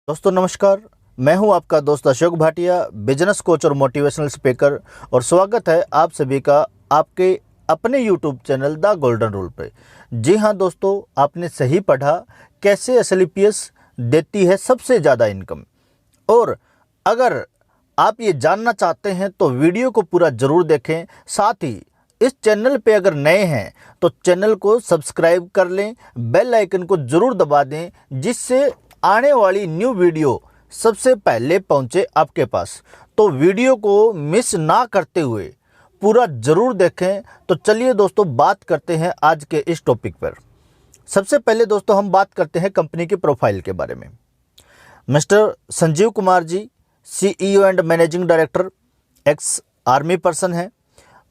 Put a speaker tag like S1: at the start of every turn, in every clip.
S1: दोस्तों नमस्कार, मैं हूं आपका दोस्त अशोक भाटिया, बिजनेस कोच और मोटिवेशनल स्पीकर। और स्वागत है आप सभी का आपके अपने YouTube channel the golden rule पे। जी हां दोस्तों, आपने सही पढ़ा। कैसे एसएलपीएस देती है सबसे ज़्यादा इनकम। और अगर आप ये जानना चाहते हैं तो वीडियो को पूरा ज़रूर देखें। साथ ही इस चैनल पे अगर नए हैं तो चैनल को सब्सक्राइब कर लें, बेल आइकन को ज़रूर दबा दें, जिससे आने वाली न्यू वीडियो सबसे पहले पहुंचे आपके पास। तो वीडियो को मिस ना करते हुए पूरा ज़रूर देखें। तो चलिए दोस्तों, बात करते हैं आज के इस टॉपिक पर। सबसे पहले दोस्तों हम बात करते हैं कंपनी की प्रोफाइल के बारे में। Mister Sanjeev Kumar ji CEO and managing director, ex army person है।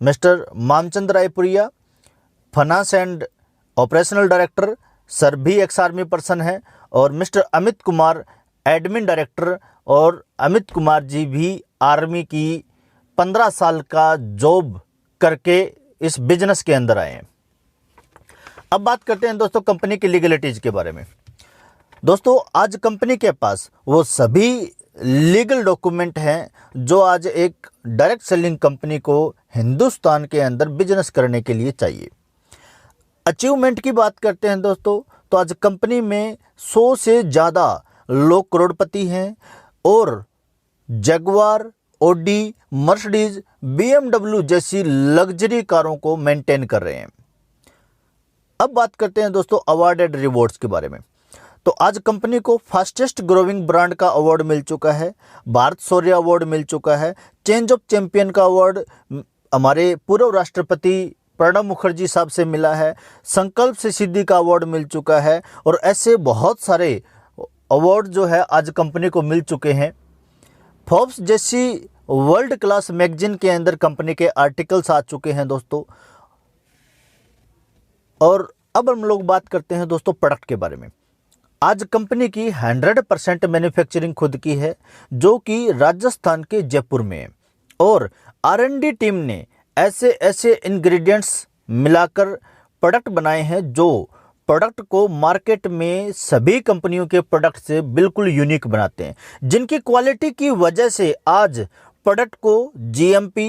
S1: Mister Mamchand Raipuria finance and operational director, sir भी एक्स आर्मी पर्सन है। और mister Amit Kumar admin director, और अमित कुमार जी भी आर्मी की 15 साल का जॉब करके इस बिजनेस के अंदर आए हैं। अब बात करते हैं दोस्तों कंपनी की लीगलिटीज़ के बारे में। दोस्तों आज कंपनी के पास वो सभी लीगल डॉक्यूमेंट हैं जो आज एक डायरेक्ट सेलिंग कंपनी को हिंदुस्तान के अंदर बिजनेस करने के लिए चाहिए। अचीवमेंट की बात करते हैं दोस्तों, तो आज कंपनी में 100 से ज़्यादा लोग करोड़पति हैं और जगुआर, ऑडी, मर्सिडीज, BMW जैसी लग्जरी कारों को मेंटेन कर रहे हैं। अब बात करते हैं दोस्तों अवार्ड एंड रिवॉर्ड्स के बारे में। तो आज कंपनी को फास्टेस्ट ग्रोइंग ब्रांड का अवार्ड मिल चुका है, भारत शौर्य अवार्ड मिल चुका है, चेंज ऑफ चैंपियन का अवार्ड हमारे पूर्व राष्ट्रपति प्रणब मुखर्जी साहब से मिला है, संकल्प से सिद्धि का अवार्ड मिल चुका है। और ऐसे बहुत सारे अवार्ड जो है आज कंपनी को मिल चुके हैं। फोर्ब्स जैसी वर्ल्ड क्लास मैगजीन के अंदर कंपनी के आर्टिकल्स आ चुके हैं दोस्तों। और अब हम लोग बात करते हैं दोस्तों प्रोडक्ट के बारे में। आज कंपनी की 100% मैन्युफैक्चरिंग खुद की है, जो कि राजस्थान के जयपुर में है। और R&D टीम ने ऐसे ऐसे इंग्रेडिएंट्स मिलाकर प्रोडक्ट बनाए हैं जो प्रोडक्ट को मार्केट में सभी कंपनियों के प्रोडक्ट से बिल्कुल यूनिक बनाते हैं, जिनकी क्वालिटी की वजह से आज प्रोडक्ट को GMP,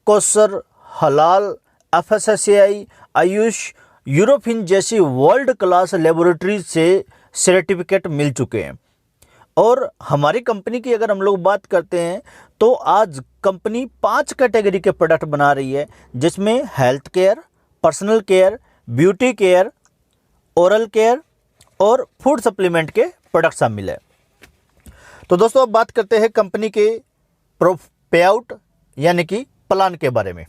S1: कोसर, हलाल, FSSAI, आयुष, यूरोफिन जैसी वर्ल्ड क्लास लेबोरेटरीज से सर्टिफिकेट मिल चुके हैं। और हमारी कंपनी की अगर हम लोग बात करते हैं तो आज कंपनी 5 कैटेगरी के प्रोडक्ट बना रही है, जिसमें health care, personal care, beauty care, oral care और फूड सप्लीमेंट के प्रोडक्ट शामिल है। तो दोस्तों अब बात करते हैं कंपनी के पे आउट यानी कि प्लान के बारे में।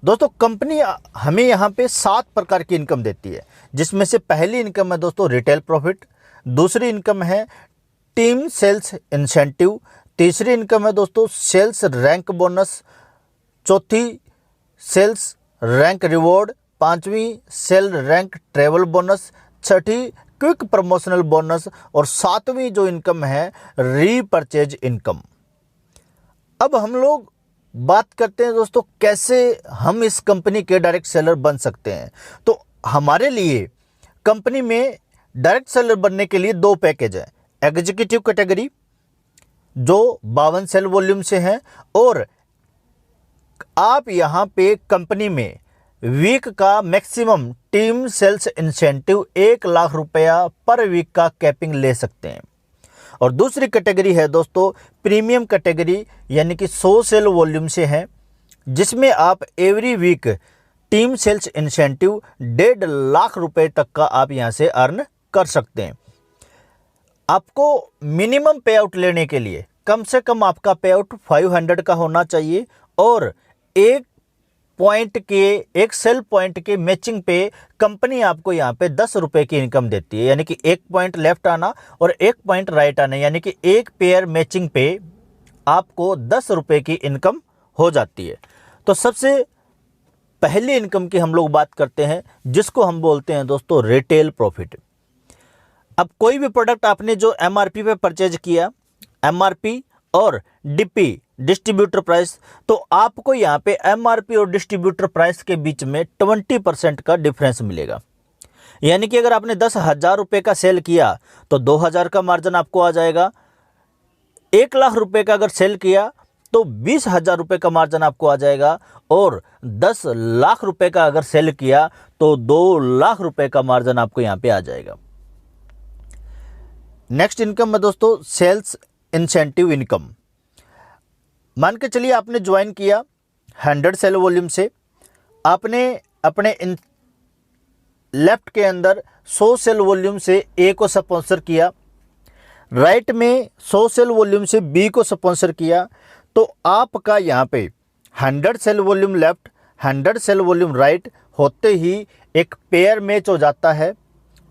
S1: दोस्तों कंपनी हमें यहाँ पे 7 प्रकार की इनकम देती है, जिसमें से पहली इनकम है दोस्तों रिटेल प्रॉफिट, दूसरी इनकम है टीम सेल्स इंसेंटिव, तीसरी इनकम है दोस्तों सेल्स रैंक बोनस, चौथी सेल्स रैंक रिवॉर्ड, पांचवी सेल रैंक ट्रेवल बोनस, छठी क्विक प्रमोशनल बोनस और सातवीं जो इनकम है रीपरचेज इनकम। अब हम लोग बात करते हैं दोस्तों कैसे हम इस कंपनी के डायरेक्ट सेलर बन सकते हैं। तो हमारे लिए कंपनी में डायरेक्ट सेलर बनने के लिए 2 पैकेज हैं। एग्जीक्यूटिव कैटेगरी जो 52 सेल वॉल्यूम से हैं, और आप यहाँ पे कंपनी में वीक का maximum team sales incentive 1 lakh रुपया पर वीक का कैपिंग ले सकते हैं। और दूसरी कैटेगरी है दोस्तों प्रीमियम कैटेगरी, यानी कि 100 सेल वॉल्यूम से हैं, जिसमें आप every week team sales incentive 1.5 lakh रुपए तक का आप यहाँ से अर्न कर सकते हैं। आपको मिनिमम पे आउट लेने के लिए कम से कम आपका पे आउट 500 का होना चाहिए, और एक सेल पॉइंट के मैचिंग पे कंपनी आपको यहाँ पे 10 रुपए की इनकम देती है, यानी कि 1 पॉइंट लेफ्ट आना और 1 पॉइंट राइट आना, यानी कि एक पेयर मैचिंग पे आपको 10 रुपए की इनकम हो जाती है। तो सबसे पहली इनकम की हम लोग बात करते हैं, जिसको हम बोलते हैं दोस्तों रिटेल प्रॉफिट। अब कोई भी प्रोडक्ट आपने जो MRP पे परचेज किया, MRP और DP डिस्ट्रीब्यूटर प्राइस, तो आपको यहाँ पे MRP और डिस्ट्रीब्यूटर प्राइस के बीच में 20% का डिफरेंस मिलेगा। यानी कि अगर आपने 10,000 रुपये का सेल किया तो 2,000 का मार्जिन आपको आ जाएगा, 1 लाख रुपए का अगर सेल किया तो 20,000 रुपये का मार्जिन आपको आ जाएगा, और 10 लाख रुपए का अगर सेल किया तो 2 लाख रुपए का मार्जिन आपको यहाँ पे आ जाएगा। नेक्स्ट इनकम है दोस्तों सेल्स इंसेंटिव इनकम। मान के चलिए आपने ज्वाइन किया 100 सेल वॉल्यूम से, आपने अपने लेफ्ट के अंदर 100 सेल वॉल्यूम से ए को स्पॉन्सर किया, राइट में 100 सेल वॉल्यूम से बी को स्पॉन्सर किया, तो आपका यहाँ पे 100 sale volume left 100 sale volume right होते ही एक पेयर मैच हो जाता है,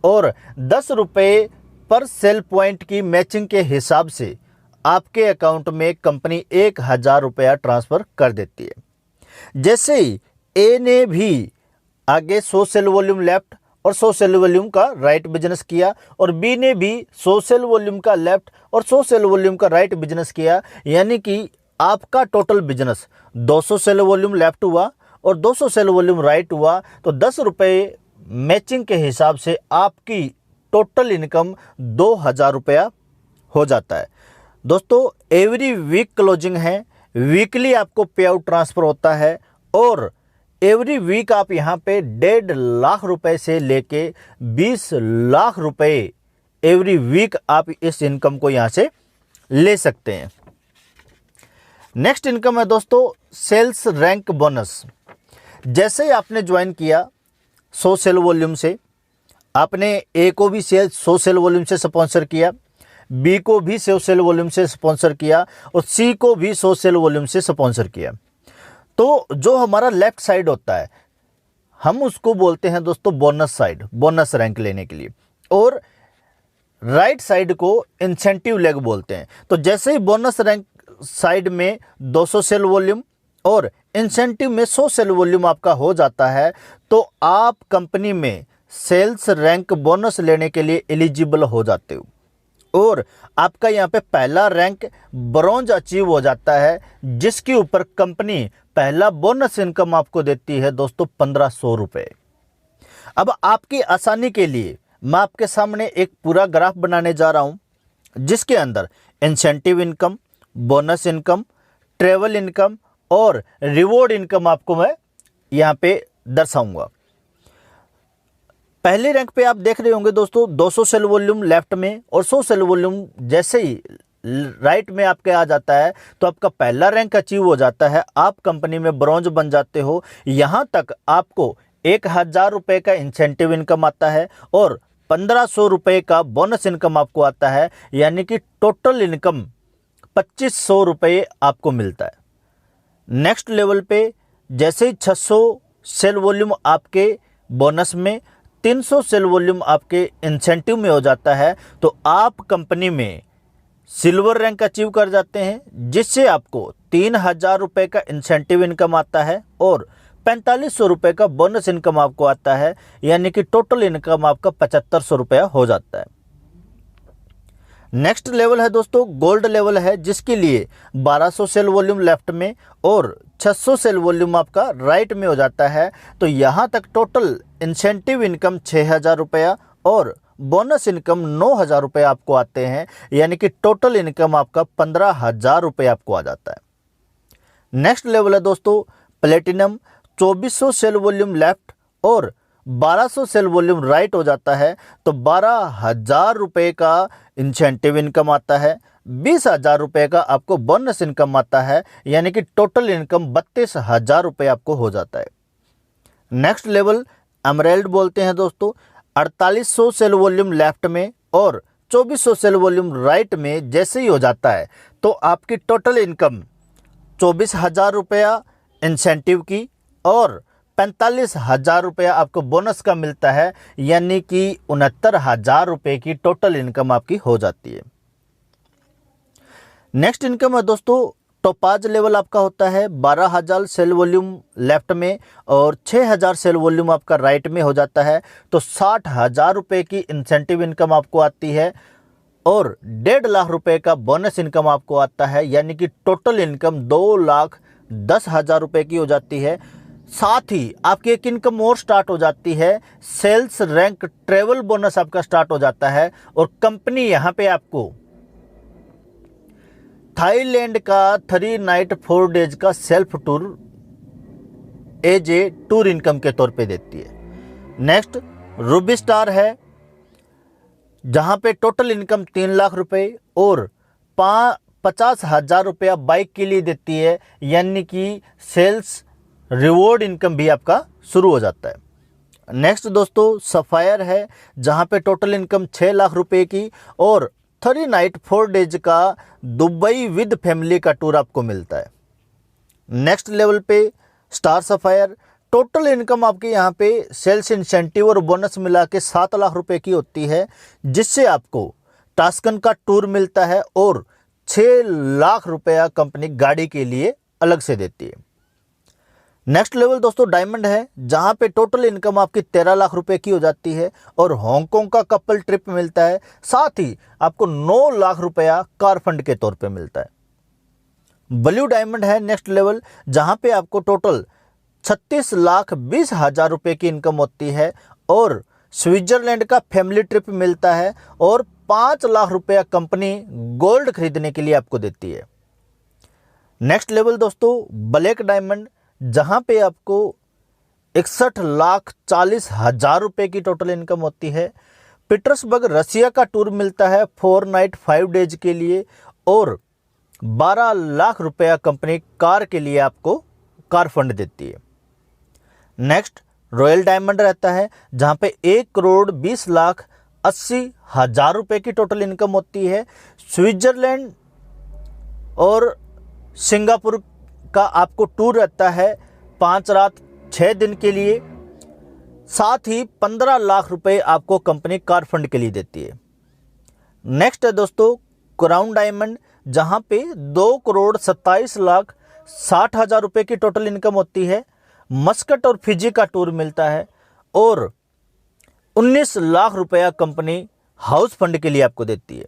S1: और 10 रुपये पर सेल पॉइंट की मैचिंग के हिसाब से आपके अकाउंट में कंपनी 1,000 रुपया ट्रांसफ़र कर देती है। जैसे ही ए ने भी आगे 100 सेल वॉल्यूम लेफ्ट और 100 सेल वॉल्यूम का राइट बिजनेस किया, और बी ने भी 100 सेल वॉल्यूम का लेफ्ट और 100 सेल वॉल्यूम का राइट बिजनेस किया, यानी कि आपका total business 200 sale volume left हुआ और 200 सेल वॉल्यूम राइट हुआ, तो 10 रुपये मैचिंग के हिसाब से आपकी टोटल इनकम 2,000 रुपया हो जाता है। दोस्तों एवरी वीक क्लोजिंग है, वीकली आपको पे आउट ट्रांसफ़र होता है, और एवरी वीक आप यहाँ पे 1.5 लाख रुपए से लेके 20 लाख रुपए एवरी वीक आप इस इनकम को यहाँ से ले सकते हैं। नेक्स्ट इनकम है दोस्तों सेल्स रैंक बोनस। जैसे ही आपने ज्वाइन किया 100 सेल वॉल्यूम से, आपने ए को भी 100 सेल वॉल्यूम से स्पॉन्सर किया, बी को भी 100 सेल वॉल्यूम से स्पॉन्सर किया, और सी को भी 100 सेल वॉल्यूम से स्पॉन्सर किया, तो जो हमारा लेफ्ट साइड होता है हम उसको बोलते हैं दोस्तों बोनस साइड, बोनस रैंक लेने के लिए, और राइट साइड को इंसेंटिव लेग बोलते हैं। तो जैसे ही बोनस रैंक साइड में 200 सेल वॉल्यूम और इंसेंटिव में 100 सेल वॉल्यूम आपका हो जाता है, तो आप कंपनी में सेल्स रैंक बोनस लेने के लिए एलिजिबल हो जाते हो, और आपका यहाँ पे पहला रैंक ब्रॉन्ज अचीव हो जाता है, जिसके ऊपर कंपनी पहला बोनस इनकम आपको देती है दोस्तों 1,500 रुपये। अब आपकी आसानी के लिए मैं आपके सामने एक पूरा ग्राफ बनाने जा रहा हूँ, जिसके अंदर incentive income, bonus income, travel income और रिवॉर्ड इनकम आपको मैं यहाँ पे दर्शाऊंगा। पहले रैंक पे आप देख रहे होंगे दोस्तों 200 सेल वॉल्यूम लेफ्ट में और 100 सेल वॉल्यूम जैसे ही राइट में आपके आ जाता है तो आपका पहला रैंक अचीव हो जाता है, आप कंपनी में ब्रॉन्ज बन जाते हो। यहाँ तक आपको 1,000 रुपये का इंसेंटिव इनकम आता है और 1,500 रुपये का बोनस इनकम आपको आता है, यानी कि टोटल इनकम 2,500 रुपये आपको मिलता है। नेक्स्ट लेवल पे जैसे ही 600 सेल वॉल्यूम आपके बोनस में, 300 सेल वॉल्यूम आपके इंसेंटिव में हो जाता है, तो आप कंपनी में सिल्वर रैंक अचीव कर जाते हैं, जिससे आपको 3,000 रुपये का इंसेंटिव इनकम आता है और 4,500 रुपये का बोनस इनकम आपको आता है, यानी कि टोटल इनकम आपका 7,500 रुपया हो जाता है। नेक्स्ट लेवल है दोस्तों गोल्ड लेवल है, जिसके लिए 1,200 सेल वॉल्यूम लेफ्ट में और 600 सेल वॉल्यूम आपका राइट में हो जाता है। तो यहाँ तक टोटल इंसेंटिव इनकम 6,000 रुपया और बोनस इनकम 9,000 रुपये आपको आते हैं, यानी कि टोटल इनकम आपका 15,000 रुपये आपको आ जाता है। नेक्स्ट लेवल है दोस्तों प्लेटिनम, 2,400 सेल वॉल्यूम लेफ्ट और 1,200 सेल वॉल्यूम राइट हो जाता है, तो 12,000 रुपये का इंसेंटिव इनकम आता है, 20,000 रुपये का आपको बोनस इनकम आता है, यानी कि टोटल इनकम 32,000 रुपये आपको हो जाता है। नेक्स्ट लेवल एमराल्ड बोलते हैं दोस्तों, 4,800 सेल वॉल्यूम लेफ्ट में और 2,400 सेल वॉल्यूम राइट में जैसे ही हो जाता है, तो आपकी टोटल इनकम 24,000 रुपया इंसेंटिव की और 45,000 रुपया आपको बोनस का मिलता है, यानी कि 69,000 रुपये की टोटल इनकम आपकी हो जाती है। नेक्स्ट इनकम है दोस्तों टोपाज लेवल आपका होता है 12,000 सेल वॉल्यूम लेफ्ट में और 6,000 सेल वॉल्यूम आपका राइट में हो जाता है, तो 60,000 रुपये की इंसेंटिव इनकम आपको आती है और 1.5 लाख रुपये का बोनस इनकम आपको आता है, यानी कि टोटल इनकम 2,10,000 रुपये की हो जाती है। साथ ही आपकी एक इनकम और स्टार्ट हो जाती है, सेल्स रैंक ट्रेवल बोनस आपका स्टार्ट हो जाता है और कंपनी यहाँ पे आपको थाईलैंड का 3 नाइट 4 डेज का self tour as a tour income के तौर पे देती है। नेक्स्ट रूबी स्टार है, जहाँ पे टोटल इनकम 3 लाख रुपए और 50,000 रुपया बाइक के लिए देती है, यानी कि सेल्स रिवॉर्ड इनकम भी आपका शुरू हो जाता है। नेक्स्ट दोस्तों सफायर है, जहाँ पे टोटल इनकम 6 लाख रुपए की और 3 नाइट 4 डेज का दुबई विद फैमिली का टूर आपको मिलता है। नेक्स्ट लेवल पे स्टार सफायर, टोटल इनकम आपके यहाँ पे सेल्स इंसेंटिव और बोनस मिला के 7 लाख रुपए की होती है, जिससे आपको टास्कन का टूर मिलता है और 6 लाख रुपया कंपनी गाड़ी के लिए अलग से देती है। नेक्स्ट लेवल दोस्तों डायमंड है, जहाँ पे टोटल इनकम आपकी 13 लाख रुपए की हो जाती है और हांगकांग का कपल ट्रिप मिलता है, साथ ही आपको 9 लाख रुपया कार फंड के तौर पे मिलता है। ब्लू डायमंड है नेक्स्ट लेवल, जहाँ पे आपको टोटल 36,20,000 रुपए की इनकम होती है और स्विट्जरलैंड का फैमिली ट्रिप मिलता है और 5 लाख रुपया कंपनी गोल्ड खरीदने के लिए आपको देती है। नेक्स्ट लेवल दोस्तों ब्लैक डायमंड, जहाँ पे आपको 61,40,000 रुपए की टोटल इनकम होती है। पीटर्सबर्ग रसिया का टूर मिलता है 4 नाइट 5 डेज के लिए और 12 लाख रुपया कंपनी कार के लिए आपको कार फंड देती है। नेक्स्ट रॉयल डायमंड रहता है, जहाँ पे 1,20,80,000 रुपए की टोटल इनकम होती है। स्विट्जरलैंड और सिंगापुर का आपको टूर रहता है 5 रात 6 दिन के लिए, साथ ही 15 लाख रुपए आपको कंपनी कार फंड के लिए देती है। नेक्स्ट है दोस्तों क्राउन डायमंड, जहां पे 2,27,60,000 रुपए की टोटल इनकम होती है। मस्कट और फिजी का टूर मिलता है और 19 लाख रुपया कंपनी हाउस फंड के लिए आपको देती है।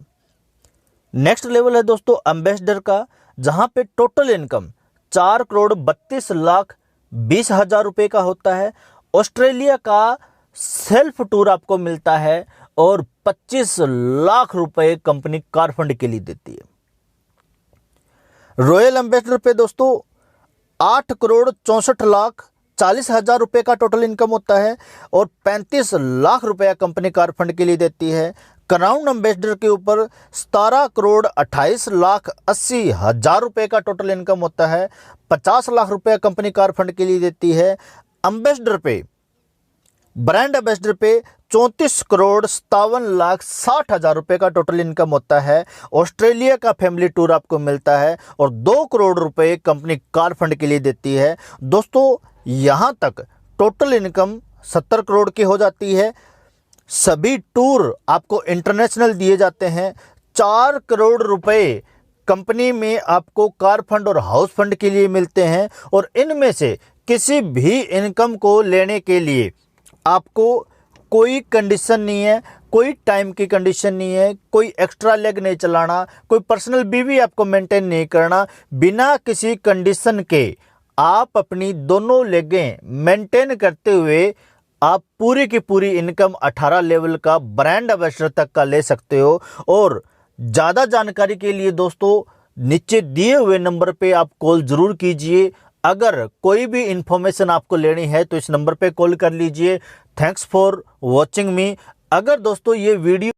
S1: नेक्स्ट लेवल है दोस्तों एम्बेसडर का, जहां पे टोटल इनकम 4,32,20,000 रुपए का होता है। ऑस्ट्रेलिया का सेल्फ टूर आपको मिलता है और 25 लाख रुपए कंपनी कार फंड के लिए देती है। रॉयल एम्बेसडर पे दोस्तों 8,64,40,000 रुपए का टोटल इनकम होता है और 35 लाख रुपया कंपनी कार फंड के लिए देती है। क्राउन एम्बेसडर के ऊपर 17,28,80,000 रुपए का टोटल इनकम होता है, 50 लाख रुपया कंपनी कार फंड के लिए देती है। एम्बेसडर पे ब्रांड एम्बेसडर पे 34,57,60,000 रुपए का टोटल इनकम होता है। ऑस्ट्रेलिया का फैमिली टूर आपको मिलता है और 2 करोड़ रुपए कंपनी कार फंड के लिए देती है। दोस्तों यहाँ तक टोटल इनकम 70 करोड़ की हो जाती है। सभी टूर आपको इंटरनेशनल दिए जाते हैं। 4 करोड़ रुपए कंपनी में आपको कार फंड और हाउस फंड के लिए मिलते हैं और इनमें से किसी भी इनकम को लेने के लिए आपको कोई कंडीशन नहीं है, कोई टाइम की कंडीशन नहीं है, कोई एक्स्ट्रा लेग नहीं चलाना, कोई पर्सनल बीवी आपको मेंटेन नहीं करना। बिना किसी कंडीशन के आप अपनी दोनों लेगें मेंटेन करते हुए आप पूरी की पूरी इनकम 18 लेवल का ब्रांड एम्बेसडर तक का ले सकते हो। और ज़्यादा जानकारी के लिए दोस्तों नीचे दिए हुए नंबर पे आप कॉल ज़रूर कीजिए। अगर कोई भी इंफॉर्मेशन आपको लेनी है तो इस नंबर पे कॉल कर लीजिए। थैंक्स फॉर वॉचिंग मी। अगर दोस्तों ये वीडियो